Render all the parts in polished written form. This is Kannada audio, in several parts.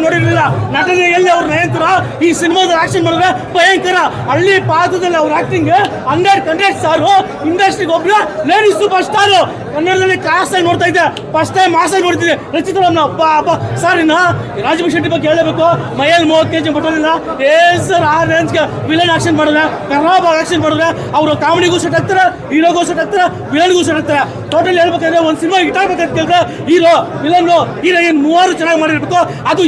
ನೋಡಿರಲಿಲ್ಲ ನಟನೆ ಎಲ್ಲಿ ಅವ್ರ ನಯಂತರ ಈ ಸಿನಿಮಾದ ಆಕ್ಷನ್ ಮಾಡಿದ್ರೆ ಭಯಂಕರ ಹಳ್ಳಿ ಪಾತ್ರದಲ್ಲಿ ಅವ್ರ ಆಕ್ಟಿಂಗ್ 100 ಸಾರು ಇಂಡಸ್ಟ್ರಿಗೆ ಒಬ್ರು ಲೇಡಿ ಸೂಪರ್ ಸ್ಟಾರ್ ಕನ್ನಡದಲ್ಲಿ ಕ್ಲಾಸ್ ಆಗಿ ನೋಡ್ತಾ ಇದ್ದೆ ಫಸ್ಟ್ ಟೈಮ್ ಮಾಸಾಗಿ ನೋಡ್ತಿದ್ದೆ ರಚಿತರನ್ನ ಅಬ್ಬ ಸರ್ ಇನ್ನ ರಾಜಭೂಷ್ ಶೆಟ್ಟಿ ಬಗ್ಗೆ ಹೇಳಬೇಕು ಮೈಯಲ್ಲಿ 30 kg ಬಿಟ್ಟೋದಿಲ್ಲ ಸರ್ ಆ ರೇಂಜ್ಗೆ ವಿಲನ್ ಆಕ್ಷನ್ ಮಾಡಿದ್ರೆ ಕರ್ನಾಟಕ ಆಕ್ಷನ್ ಮಾಡಿದ್ರೆ ಅವರು ಕಾಮಿಡಿಗೂ ಸೆಟ್ ಆಗ್ತಾರೆ ಹೀರೋಗೂ ಸೆಟ್ ಆಗ್ತಾರೆ ವಿಲನ್ಗೂ ಸೆಟ್ ಆಗ್ತಾರೆ ಟೋಟಲ್ ಹೇಳ್ಬೇಕಂದ್ರೆ ಒಂದು ಸಿನಿಮಾ ಹಿಟ್ ಆಗ್ಬೇಕಂತ ಕೇಳಿದ್ರೆ ಹೀರೋ ವಿಲನ್ ಹೀರೋಯಿನ್ 3 ಚೆನ್ನಾಗಿ ಮಾಡಿರ್ಬೇಕು ಅದು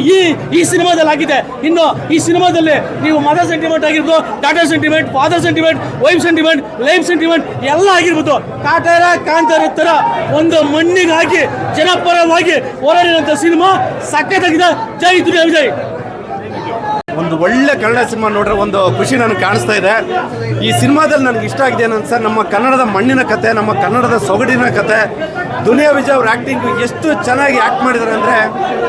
ಈ ಸಿನಿಮಾದಲ್ಲಿ ಆಗಿದೆ. ಇನ್ನು ಈ ಸಿನಿಮಾದಲ್ಲಿ ನೀವು ಮದರ್ ಸೆಂಟಿಮೆಂಟ್ ಆಗಿರ್ಬೋದು, Tata sentiment, father sentiment, wife sentiment, life sentiment ಎಲ್ಲ ಆಗಿರ್ಬೋದು. ಕಾಟಾರ ಕಾಂತಾರ ತರ ಒಂದು ಮಣ್ಣಿಗಾಗಿ ಜನಪರವಾಗಿ ಹೋರಾಡಿದಂಥ ಸಿನಿಮಾ ಸಖತ್ತಾಗಿದೆ. ಜೈ ದುನಿಯಾ ವಿಜಯ್. ಒಂದು ಒಳ್ಳೆ ಕನ್ನಡ ಸಿನಿಮಾ ನೋಡ್ರೆ ಒಂದು ಖುಷಿ ನನಗೆ ಕಾಣಿಸ್ತಾ ಇದೆ. ಈ ಸಿನಿಮಾದಲ್ಲಿ ನನಗೆ ಇಷ್ಟ ಆಗಿದೆ ಏನಂತ ಸರ್, ನಮ್ಮ ಕನ್ನಡದ ಮಣ್ಣಿನ ಕತೆ, ನಮ್ಮ ಕನ್ನಡದ ಸೊಗಡಿನ ಕತೆ. ದುನಿಯಾ ವಿಜಯ್ ಅವ್ರ ಆ್ಯಕ್ಟಿಂಗ್ ಎಷ್ಟು ಚೆನ್ನಾಗಿ ಆ್ಯಕ್ಟ್ ಮಾಡಿದ್ದಾರೆ ಅಂದರೆ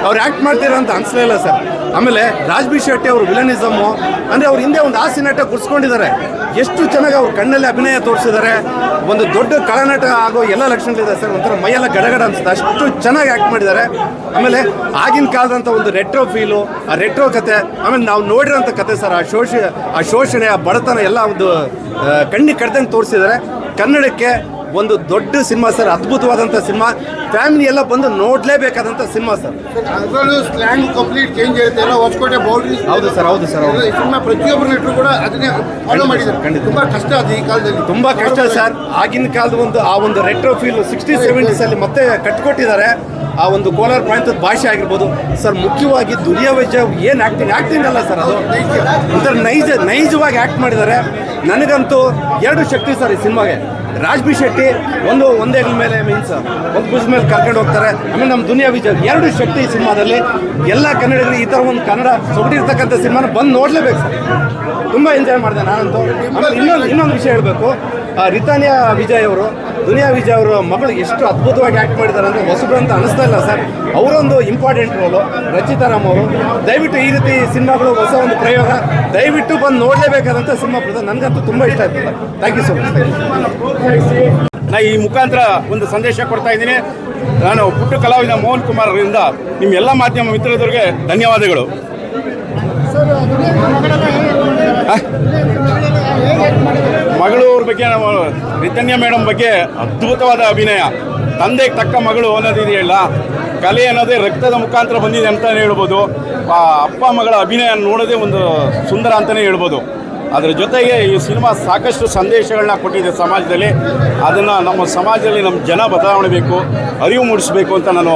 ಅವ್ರು ಆ್ಯಕ್ಟ್ ಮಾಡ್ತೀರ ಅಂತ ಅನಿಸ್ಲೇ ಇಲ್ಲ ಸರ್. ಆಮೇಲೆ ರಾಜಭೂಷ್ ಶೆಟ್ಟಿ ಅವರು ವಿಲನಿಸಮ್ಮು ಅಂದರೆ ಅವ್ರ ಹಿಂದೆ ಒಂದು ಹಾಸ್ಯ ನಟ ಕುರ್ಸ್ಕೊಂಡಿದ್ದಾರೆ. ಎಷ್ಟು ಚೆನ್ನಾಗಿ ಅವ್ರ ಕಣ್ಣಲ್ಲಿ ಅಭಿನಯ ತೋರಿಸಿದ್ದಾರೆ. ಒಂದು ದೊಡ್ಡ ಕಳನಟ ಆಗೋ ಎಲ್ಲ ಲಕ್ಷಣಗಳಿದೆ ಸರ್. ಒಂಥರ ಮೈಯೆಲ್ಲ ಗಡಗಡ ಅನಿಸುತ್ತೆ, ಅಷ್ಟು ಚೆನ್ನಾಗಿ ಆ್ಯಕ್ಟ್ ಮಾಡಿದ್ದಾರೆ. ಆಮೇಲೆ ಆಗಿನ ಕಾಲದಂಥ ಒಂದು ರೆಟ್ರೋ ಫೀಲು, ಆ ರೆಟ್ರೋ ಕತೆ, ಆಮೇಲೆ ನಾವು ನೋಡಿರೋಂಥ ಕತೆ ಸರ್, ಆ ಶೋಷಣೆ, ಆ ಬಡತನ ಎಲ್ಲ ಒಂದು ಕಣ್ಣಿಗೆ ಕಡ್ದಂಗೆ ತೋರಿಸಿದ್ದಾರೆ. ಕನ್ನಡಕ್ಕೆ ಒಂದು ದೊಡ್ಡ ಸಿನಿಮಾ ಸರ್, ಅದ್ಭುತವಾದಂಥ ಸಿನಿಮಾ, ಫ್ಯಾಮಿಲಿ ಎಲ್ಲ ಬಂದು ನೋಡಲೇಬೇಕಾದಂಥ ಸಿನಿಮಾ ಸರ್. ಅದರಲ್ಲೂ ಸ್ಲ್ಯಾಂಗ್ ಕಂಪ್ಲೀಟ್ ಚೇಂಜ್ ಇರುತ್ತೆ, ಎಲ್ಲ ಹೊಸಕೋಟೆ ಬೌಂಡ್ರಿ. ಹೌದು ಸರ್, ಹೌದು ಸರ್, ಹೌದು. ಈ ಸಿನಿಮಾ ಪ್ರತಿಯೊಬ್ಬರು ನಟರು ಕೂಡ ಅದನ್ನೇ ಫಾಲೋ ಮಾಡಿದ್ದಾರೆ. ಖಂಡಿತ ತುಂಬ ಕಷ್ಟ ಅದು ಈ ಕಾಲದಲ್ಲಿ, ತುಂಬ ಕಷ್ಟ ಸರ್. ಆಗಿನ ಕಾಲದ ಆ ಒಂದು ರೆಟ್ರೋ ಫೀಲ್ 60s 70s ಅಲ್ಲಿ ಮತ್ತೆ ಕಟ್ಕೊಟ್ಟಿದ್ದಾರೆ. ಆ ಒಂದು ಕೋಲಾರ ಪ್ರಾಂತ್ಯದ ಭಾಷೆ ಆಗಿರ್ಬೋದು ಸರ್. ಮುಖ್ಯವಾಗಿ ದುನಿಯಾ ವಿಜಯ್ ಏನು ಆ್ಯಕ್ಟಿಂಗ್ ಅಲ್ಲ ಸರ್, ಅದು ಒಂಥರ ನೈಜವಾಗಿ ಆ್ಯಕ್ಟ್ ಮಾಡಿದ್ದಾರೆ. ನನಗಂತೂ 2 ಶಕ್ತಿ ಸರ್ ಈ ಸಿನಿಮಾಗೆ. ರಾಜಭೂಷ್ ಶೆಟ್ಟಿ ಒಂದೇ ಮೇಲೆ ಮೀನ್ಸ್ ಒಂದು ಭುಜ ಮೇಲೆ ಕರ್ಕೊಂಡು ಹೋಗ್ತಾರೆ. ಆಮೇಲೆ ನಮ್ಮ ದುನಿಯಾ ವಿಜಯ್ 2 ಶಕ್ತಿ ಈ ಸಿನಿಮಾದಲ್ಲಿ. ಎಲ್ಲ ಕನ್ನಡಿಗರಿಗೆ ಈ ಥರ ಒಂದು ಕನ್ನಡ ಸೊಗಡಿರ್ತಕ್ಕಂಥ ಸಿನಿಮಾನ ಬಂದು ನೋಡಲೇಬೇಕು ಸರ್. ತುಂಬ ಎಂಜಾಯ್ ಮಾಡಿದೆ ನಾನಂತೂ. ಆಮೇಲೆ ಇನ್ನೊಂದು ವಿಷಯ ಹೇಳಬೇಕು, ರಿತಾನಿಯಾ ವಿಜಯ್ ಅವರು, ದುನಿಯಾ ವಿಜಯ್ ಅವರ ಮಗಳು ಎಷ್ಟು ಅದ್ಭುತವಾಗಿ ಆ್ಯಕ್ಟ್ ಮಾಡಿದ್ದಾರೆ ಅಂದರೆ ಹೊಸಬ್ರು ಅಂತ ಅನಿಸ್ತಾ ಇಲ್ಲ ಸರ್. ಅವರೊಂದು ಇಂಪಾರ್ಟೆಂಟ್ ರೋಲು. ರಚಿತಾರಾಮ್ ಅವರು, ದಯವಿಟ್ಟು ಈ ರೀತಿ ಸಿನಿಮಾಗಳು ಹೊಸ ಒಂದು ಪ್ರಯೋಗ ದಯವಿಟ್ಟು ಬಂದು ನೋಡಲೇಬೇಕಾದಂಥ ಸಿನಿಮಾ ಪ್ರಧಾನ. ನನಗಂತೂ ತುಂಬ ಇಷ್ಟ ಆಯ್ತು sir. Thank you so much. ನಾ ಈ ಮುಖಾಂತರ ಒಂದು ಸಂದೇಶ ಕೊಡ್ತಾ ಇದ್ದೀನಿ. ನಾನು ಪುಟ್ಟ ಕಲಾವಿದ ಮೋಹನ್ ಕುಮಾರ್ ಅವರಿಂದ ನಿಮ್ಮ ಎಲ್ಲ ಮಾಧ್ಯಮ ಮಿತ್ರರಿಗೆ ಧನ್ಯವಾದಗಳು. ಮಗಳೂರ ಬಗ್ಗೆ ನಾವು ರಿತನ್ಯಾ ಮೇಡಮ್ ಬಗ್ಗೆ ಅದ್ಭುತವಾದ ಅಭಿನಯ. ತಂದೆಗೆ ತಕ್ಕ ಮಗಳು ಅನ್ನೋದಿದೆಯಲ್ಲ, ಕಲೆ ಅನ್ನೋದೇ ರಕ್ತದ ಮುಖಾಂತರ ಬಂದಿದೆ ಅಂತಲೇ ಹೇಳ್ಬೋದು. ಅಪ್ಪ ಮಗಳ ಅಭಿನಯ ನೋಡೋದೇ ಒಂದು ಸುಂದರ ಅಂತಲೇ ಹೇಳ್ಬೋದು. ಅದರ ಜೊತೆಗೆ ಈ ಸಿನಿಮಾ ಸಾಕಷ್ಟು ಸಂದೇಶಗಳನ್ನ ಕೊಟ್ಟಿದೆ ಸಮಾಜದಲ್ಲಿ. ಅದನ್ನು ನಮ್ಮ ಸಮಾಜದಲ್ಲಿ ನಮ್ಮ ಜನ ಬದಲಾವಣೆ ಬೇಕು, ಅರಿವು ಮೂಡಿಸಬೇಕು ಅಂತ ನಾನು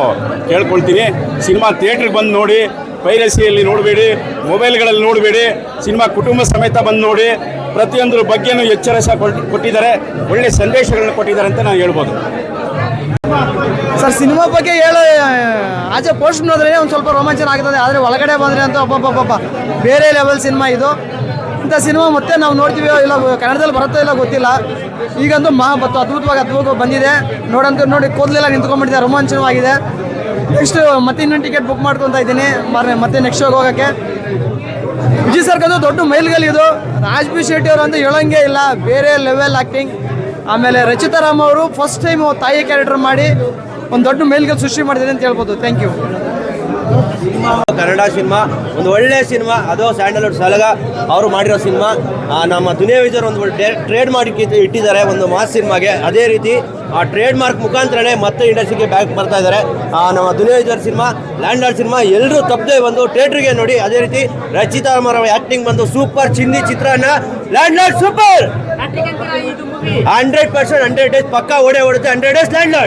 ಕೇಳ್ಕೊಳ್ತೀನಿ. ಸಿನಿಮಾ ಥಿಯೇಟ್ರಿಗೆ ಬಂದು ನೋಡಿ, ಪೈರಸಿಯಲ್ಲಿ ನೋಡಬೇಡಿ, ಮೊಬೈಲ್ಗಳಲ್ಲಿ ನೋಡಬೇಡಿ. ಸಿನಿಮಾ ಕುಟುಂಬ ಸಮೇತ ಬಂದು ನೋಡಿ. ಪ್ರತಿಯೊಂದರ ಬಗ್ಗೆನೂ ಎಚ್ಚರ ಸಹ ಕೊಟ್ಟಿದ್ದಾರೆ, ಒಳ್ಳೆಯ ಸಂದೇಶಗಳನ್ನ ಕೊಟ್ಟಿದ್ದಾರೆ ಅಂತ ನಾನು ಹೇಳ್ಬೋದು ಸರ್. ಸಿನಿಮಾ ಬಗ್ಗೆ ಆಚೆ ಪೋಸ್ಟ್ ನೋಡಿದ್ರೆ ಒಂದು ಸ್ವಲ್ಪ ರೋಮಾಂಚನ ಆಗ್ತದೆ, ಆದರೆ ಒಳಗಡೆ ಬಂದರೆ ಅಂತ ಒಬ್ಬ ಬೇರೆ ಲೆವೆಲ್ ಸಿನಿಮಾ ಇದು. ಇಂಥ ಸಿನಿಮಾ ಮತ್ತೆ ನಾವು ನೋಡ್ತೀವಿ ಇಲ್ಲ ಕನ್ನಡದಲ್ಲಿ ಬರುತ್ತೋ ಇಲ್ಲ ಗೊತ್ತಿಲ್ಲ. ಈಗಂತೂ ಅದ್ಭುತವಾಗಿ ಬಂದಿದೆ. ನೋಡಿ ಕೂದಲೆಲ್ಲ ನಿಂತ್ಕೊಂಡ್ಬಿಟ್ಟಿದೆ, ರೋಮಾಂಚನವಾಗಿದೆ. ನೆಕ್ಸ್ಟ್ ಮತ್ತೆ ಇನ್ನೊಂದು ಟಿಕೆಟ್ ಬುಕ್ ಮಾಡ್ಕೊತಾ ಇದ್ದೀನಿ ಮತ್ತೆ ನೆಕ್ಸ್ಟ್ ಶೋಗೆ ಹೋಗೋಕ್ಕೆ. ವಿಜಯ್ ಸರ್ಕಂತೂ ದೊಡ್ಡ ಮೈಲ್ಗಲ್ ಇದು. ರಾಜಭೂಷ್ ಶೆಟ್ಟಿ ಅವರು ಅಂತ ಹೇಳೋಂಗೆ ಇಲ್ಲ, ಬೇರೆ ಲೆವೆಲ್ ಆ್ಯಕ್ಟಿಂಗ್. ಆಮೇಲೆ ರಚಿತಾರಾಮ್ ಅವರು ಫಸ್ಟ್ ಟೈಮ್ ತಾಯಿ ಕ್ಯಾರೆಕ್ಟರ್ ಮಾಡಿ ಒಂದು ದೊಡ್ಡ ಮೈಲ್ಗಲ್ ಸೃಷ್ಟಿ ಮಾಡಿದೆ ಅಂತ ಹೇಳ್ಬೋದು. Thank you. ಕನ್ನಡ ಸಿನಿಮಾ ಒಂದು ಒಳ್ಳೆ ಸಿನಿಮಾ, ಅದು ಸ್ಯಾಂಡಲ್ವುಡ್ ಸಲಗ ಅವರು ಮಾಡಿರೋ ಸಿನಿಮಾ. ನಮ್ಮ ದುನಿಯಾ ವಿಜಯ್ ಒಂದು ಟ್ರೇಡ್ ಮಾರ್ಕ್ ಇಟ್ಟಿದ್ದಾರೆ ಒಂದು ಮಾಸ್ ಸಿನಿಮಾಗೆ. ಅದೇ ರೀತಿ ಆ ಟ್ರೇಡ್ ಮಾರ್ಕ್ ಮುಖಾಂತರನೇ ಮತ್ತೆ ಇಂಡಸ್ಟ್ರಿಗೆ ಬ್ಯಾಕ್ ಬರ್ತಾ ಇದ್ದಾರೆ. ನಮ್ಮ Duniya Vijay cinema, land cinema ಎಲ್ಲರೂ ತಪ್ಪದೆ ಒಂದು ಥಿಯೇಟ್ರಿಗೆ ನೋಡಿ. ಅದೇ ರೀತಿ ರಚಿತಾರಾಮ್ ಅವರ ಆ್ಯಕ್ಟಿಂಗ್ ಬಂದು ಸೂಪರ್. ಚಿಂದಿ ಚಿತ್ರಾನ್ನ ಲ್ಯಾಂಡ್ ಸೂಪರ್ 100% 100 ಡೇಸ್ ಪಕ್ಕ ಓಡುತ್ತೆ. 100 ಡೇಸ್ ಲ್ಯಾಂಡ್